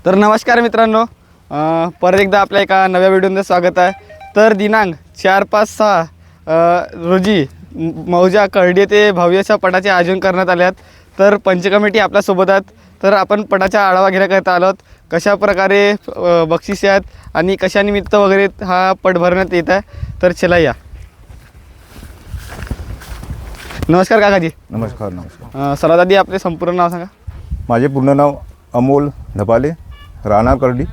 तर नमस्कार मित्रांनो, परत एकदा आपल्या एका नव्या व्हिडिओमध्ये स्वागत आहे. तर दिनांक 4, 5, 6 रोजी मौजा कर्डी येथे भव्यशा पटाचे आयोजन करण्यात आले आहेत. तर पंच कमिटी आपल्यासोबत आहेत. तर आपण पटाचा आढावा घेण्याकरता आलो आहोत. कशा प्रकारे बक्षिसे आहेत आणि कशानिमित्त वगैरे हा पट भरण्यात येत आहे. तर चला या. नमस्कार काकाजी. नमस्कार. नमस्कार. सर्वात आधी आपले संपूर्ण नाव सांगा. माझे पूर्ण नाव अमोल धपाले, राहणार कर्डी,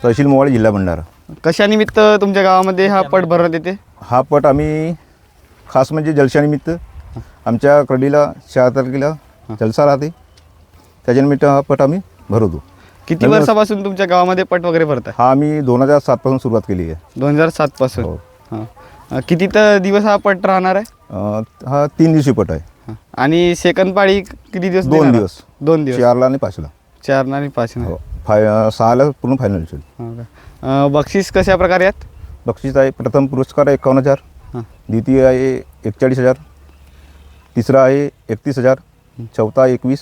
तहसील मोवाडी, जिल्हा भंडारा. कशानिमित्त तुमच्या गावामध्ये हा पट भरण्यात येते? हा पट आम्ही खास म्हणजे जलशानिमित्त आमच्या कर्डीला 4 तारखेला जलसा राहते, त्याच्यानिमित्त हा पट आम्ही भरवतो. किती वर्षापासून तुमच्या गावामध्ये पट वगैरे भरताय? हा आम्ही 2007 पासून सुरुवात केली आहे. 2007 पासून. हो. हां. किती दिवस हा पट राहणार आहे? हा 3 दिवशी पट आहे. आणि सेकंड पाळी किती दिवस? 2 दिवस. 2 दिवस. 4ला आणि 5ला. 4 आणि 5. हो. 6ला पूर्ण फायनल होईल. बक्षीस कशा प्रकारे आहेत? बक्षीस आहे, प्रथम पुरस्कार आहे 51,000, हां. द्वितीय आहे 41,000, तिसरा आहे 31,000, चौथा 21,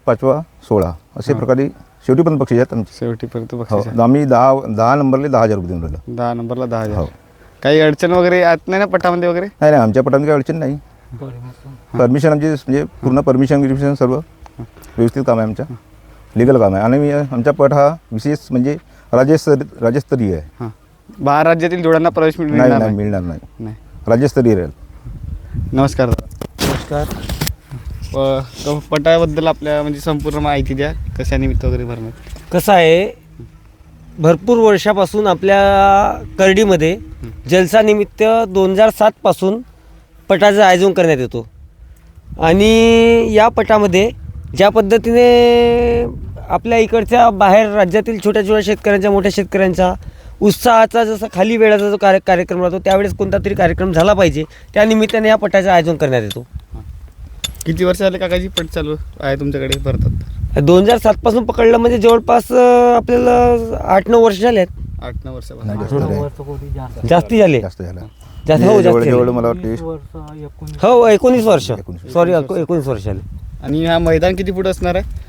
पाचवा 16. असे प्रकारे शेवटीपर्यंत बक्षीस आहेत आमचे. शेवटीपर्यंत बक्षीस आहे. आम्ही 10 नंबरला 10,000 रुपये देऊन राहिलो. 10 नंबरला 10,000. हो. काही अडचण वगैरे येत नाही ना पटामध्ये वगैरे? नाही, आमच्या पटामध्ये काही अडचण नाही. परमिशन आमची म्हणजे पूर्ण परमिशन सर्व व्यवस्थित काम आहे, आमच्या लिगल काम आहे. आणि आमचा पट हा विशेष म्हणजे राज्यस्तरीय आहे. हां. बाहेर राज्यातील जोड्यांना प्रवेश मिळणार नाही, नाही? मिळणार नाही. नाही. राज्यस्तरीय राहील. नमस्कार. नमस्कार. पटाबद्दल आपल्या म्हणजे संपूर्ण माहिती द्या, कशानिमित्त वगैरे भरण्यात? कसं आहे, भरपूर वर्षापासून आपल्या कर्डीमध्ये जलसानिमित्त 2007 पासून पटाचं आयोजन करण्यात येतो. आणि या पटामध्ये ज्या पद्धतीने आपल्या इकडच्या बाहेर राज्यातील छोट्या छोट्या शेतकऱ्यांच्या, मोठ्या शेतकऱ्यांचा उत्साहाचा जसा खाली वेळाचा जो कार्यक्रम राहतो, त्यावेळेस कोणता तरी कार्यक्रम झाला पाहिजे, त्या निमित्ताने या पटाचं आयोजन करण्यात येतो. किती वर्ष झाले काकाजी पट चालू आहे तुमच्याकडे भरतात? 2007 पासून पकडलं म्हणजे जवळपास आपल्याला 8-9 वर्ष झाले आहेत. 8-9 वर्षापासून. नाही, जास्ती झाले. जास्त झालं. जास्त हो, जास्त जवळ झाले. मला वाटते हो, 19 वर्ष. सॉरी, 19 वर्ष झाले. आणि हा मैदान किती फूट असणार आहे?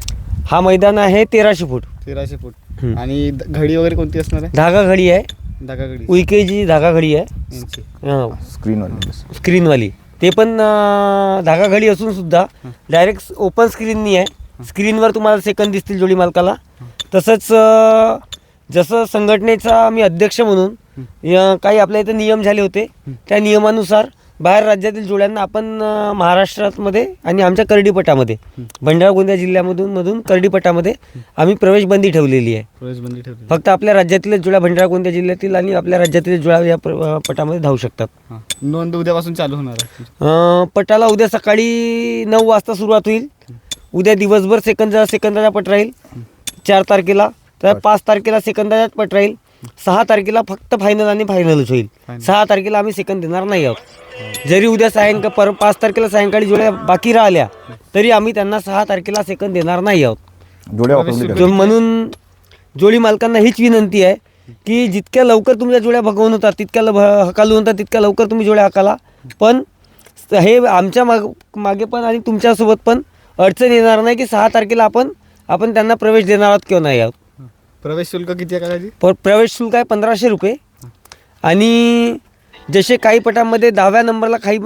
हा मैदान आहे 1300 फूट. 1300 फूट. आणि घडी वगैरे कोणती असणार आहे? धागा घडी आहे, धागा घडी उईकेची धागा घडी आहे, यांची. स्क्रीनवर. स्क्रीनवाली. ते पण धागा घडी असून सुद्धा डायरेक्ट ओपन स्क्रीननी आहे. स्क्रीनवर तुम्हाला सेकंद दिसतील जोडी मालकाला. तसंच जसं संघटनेचा मी अध्यक्ष म्हणून काही आपल्या इथं नियम झाले होते, त्या नियमानुसार बाहेर राज्यातील जोड्यांना आपण महाराष्ट्रामध्ये आणि आमच्या कर्डीपटामध्ये भंडारा गोंदिया जिल्ह्यामधून कर्डीपटामध्ये आम्ही प्रवेशबंदी ठेवलेली आहे. प्रवेशबंदी ठेवली. फक्त आपल्या राज्यातील जोड्या भंडारा गोंदिया जिल्ह्यातील आणि आपल्या राज्यातील जोड्या या पटामध्ये धावू शकतात. हां. नोंद उद्यापासून चालू होणार आहे. पटाला उद्या सकाळी 9 वाजता सुरुवात होईल. उद्या दिवसभर सेकंदाचा पट राहील 4 तारखेला. तर 5 तारखेला सेकंदाचा पट राहील. 6 तारखेला फक्त फायनल आणि फायनलच होईल. 6 तारखेला आम्ही सेकंद देणार नाही आहोत. जरी उद्या 5 तारखेला सायंकाळी जोड्या बाकी राहिल्या तरी आम्ही त्यांना 6 तारखेला सेकंद देणार नाही आहोत. जोड्या वापरून म्हणून जोडी मालकांना हीच विनंती आहे की जितक्या लवकर तुमच्या जोड्या भगवून होतात, तितक्या हकालून होतात, तितक्या लवकर तुम्ही जोड्या हकाला. पण हे आमच्या मागे पण आणि तुमच्यासोबत पण अडचण येणार नाही की 6 तारखेला आपण त्यांना प्रवेश देणार आहोत किंवा नाही आहोत. प्रवेश शुल्क किती आहे काकाजी? प्रवेश शुल्क आहे 1500 रुपये. आणि जसे काही पटांमध्ये 10व्या नंबरला काही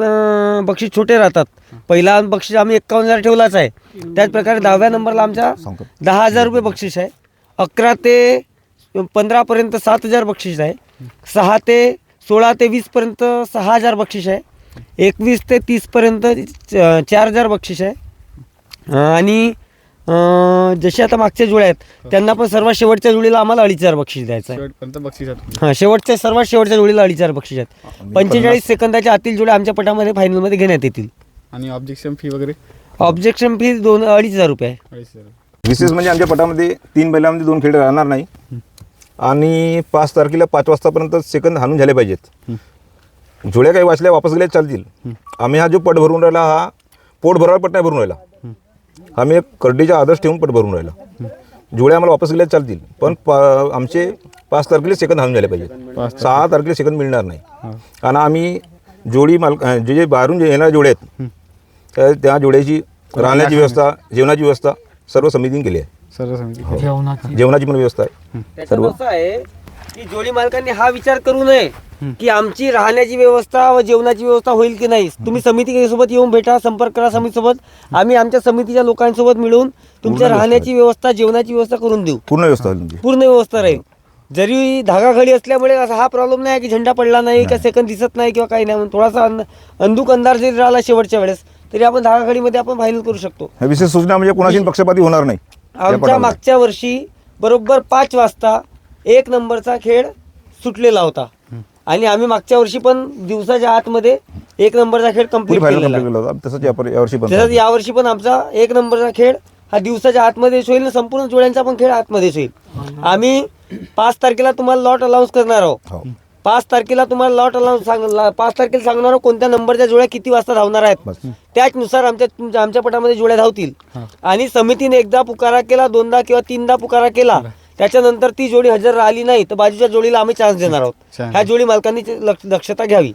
बक्षीस छोटे राहतात. पहिला बक्षीस आम्ही 51,000 ठेवलाच आहे. त्याच प्रकारे 10व्या नंबरला आमच्या 10,000 रुपये बक्षीस आहे. 11 ते 15पर्यंत 7,000 बक्षीस आहे. 6 ते 16 ते 20पर्यंत 6,000 बक्षीस आहे. 21 ते 30पर्यंत 4,000 बक्षीस आहे. आणि जसे आता मागच्या जोड्या आहेत त्यांना पण सर्वात शेवटच्या जोडीला आम्हाला 2,500 बक्षीस द्यायचं आहे. शेवटपर्यंत बक्षीस आहे. हां, सर्वात शेवटच्या जोडीला 2,500 बक्षीस आहेत. 45 सेकंदाच्या आतील जोड्या आमच्या पटामध्ये फायनलमध्ये घेण्यात येतील. आणि ऑब्जेक्शन फी वगैरे? ऑब्जेक्शन फी 2,500 रुपये आहे. 2,500. विशेष म्हणजे आमच्या पटामध्ये 3 बैलामध्ये 2 खेळ राहणार नाही. आणि 5 तारखेला 5 वाजतापर्यंत सेकंद हाणून झाले पाहिजेत. जोड्या काही वाचल्या वापस गेल्या चालतील. आम्ही हा जो पट भरून राहिला हा पोट भरावा पट नाही भरून राहिला. आम्ही एक कर्डीचा आदर्श ठेवून पट भरून राहिला. जोड्या आम्हाला वापस गेल्या चालतील, पण आमचे 5 तारखेला सेकंद हाणून झाले पाहिजेत. 6 तारखेला सेकंद मिळणार नाही. आणि आम्ही जोडी जे बाहेरून येणाऱ्या जोड्या आहेत त्या जोड्याची राहण्याची व्यवस्था, जेवणाची व्यवस्था सर्व समितीने केली आहे. सर्व समिती जेवणाची पण व्यवस्था आहे त्याच्यात असं आहे की जोडी मालकांनी हा विचार करू नये की आमची राहण्याची व्यवस्था व जेवणाची व्यवस्था होईल की नाही. तुम्ही समिती सोबत येऊन भेटा, संपर्क करा समितीसोबत. आम्ही आमच्या समितीच्या लोकांसोबत मिळून तुमच्या राहण्याची व्यवस्था, जेवणाची व्यवस्था करून देऊ. पूर्ण व्यवस्था होईल तुमची. पूर्ण व्यवस्था राहील. जरी धागाघडी असल्यामुळे असा हा प्रॉब्लेम नाही की झेंडा पडला नाही का सेकंद दिसत नाही किंवा काही नाही म्हणून थोडासा अंधुक अंधार जरी राहिला शेवटच्या वेळेस तरी आपण धागाघडीमध्ये आपण फायनल करू शकतो. ह्या विशेष सूचना म्हणजे कोणाशी पक्षपाती होणार नाही. आमच्या मागच्या वर्षी बरोबर 5 वाजता 1 नंबरचा खेळ सुटलेला होता आणि आम्ही मागच्या वर्षी पण दिवसाच्या आतमध्ये 1 नंबरचा खेळ कंप्लीट फायनल केलेला कंप्लीट केला होता. तसंच यावर्षी पण तसंच यावर्षी पण आमचा 1 नंबरचा खेळ हा दिवसाच्या आतमध्येच होईल आणि संपूर्ण जोड्यांचा पण खेळ आतमध्येच होईल. आम्ही 5 तारखेला तुम्हाला लॉट अलाउन्स करणार आहोत. हो. 5 तारखेला तुम्हाला लॉट अलाउन्स 5 तारखेला सांगणार आहोत कोणत्या नंबरच्या जोड्या किती वाजता धावणार आहेत. त्याचनुसार आमच्या पटामध्ये जोड्या धावतील. आणि समितीने एकदा पुकारा केला, 2दा किंवा 3दा पुकारा केला, त्याच्यानंतर ती जोडी हजर राहिली नाही तर बाजूच्या जोडीला आम्ही चान्स देणार आहोत. ह्या जोडी मालकांनी दक्षता घ्यावी.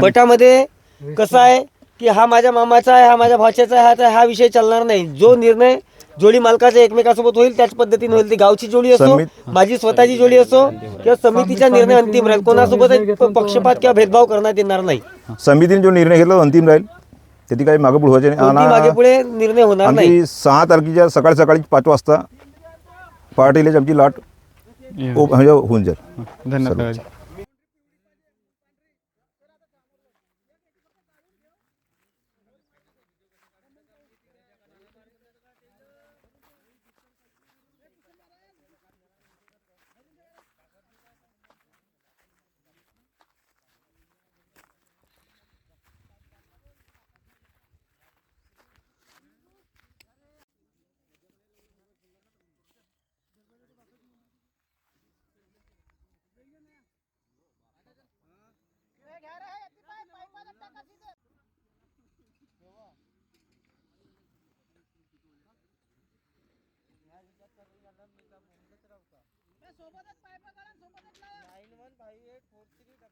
पटामध्ये कसं आहे की हा माझ्या मामाचा आहे, हा माझ्या भाच्याचा आहे, हा विषय चालणार नाही. जो निर्णय जोडी मालकाच्या एकमेकासोबत होईल त्याच पद्धतीने होईल. ती गावची जोडी असो, माझी स्वतःची जोडी असो किंवा समितीचा निर्णय अंतिम राहील. कोणासोबत पक्षपात किंवा भेदभाव करण्यात येणार नाही. समितीने जो निर्णय घेतला अंतिम राहील. त्याची काही मागे पुढे व्हायचे कोणती मागे पुढे निर्णय होणार नाही. आणि 6 तारखेच्या सकाळी 5 वाजता पहाटेला आमची लाट होऊन जाईल. धन्यवाद. सोबतच पाईप काढा, सोबतच लावा.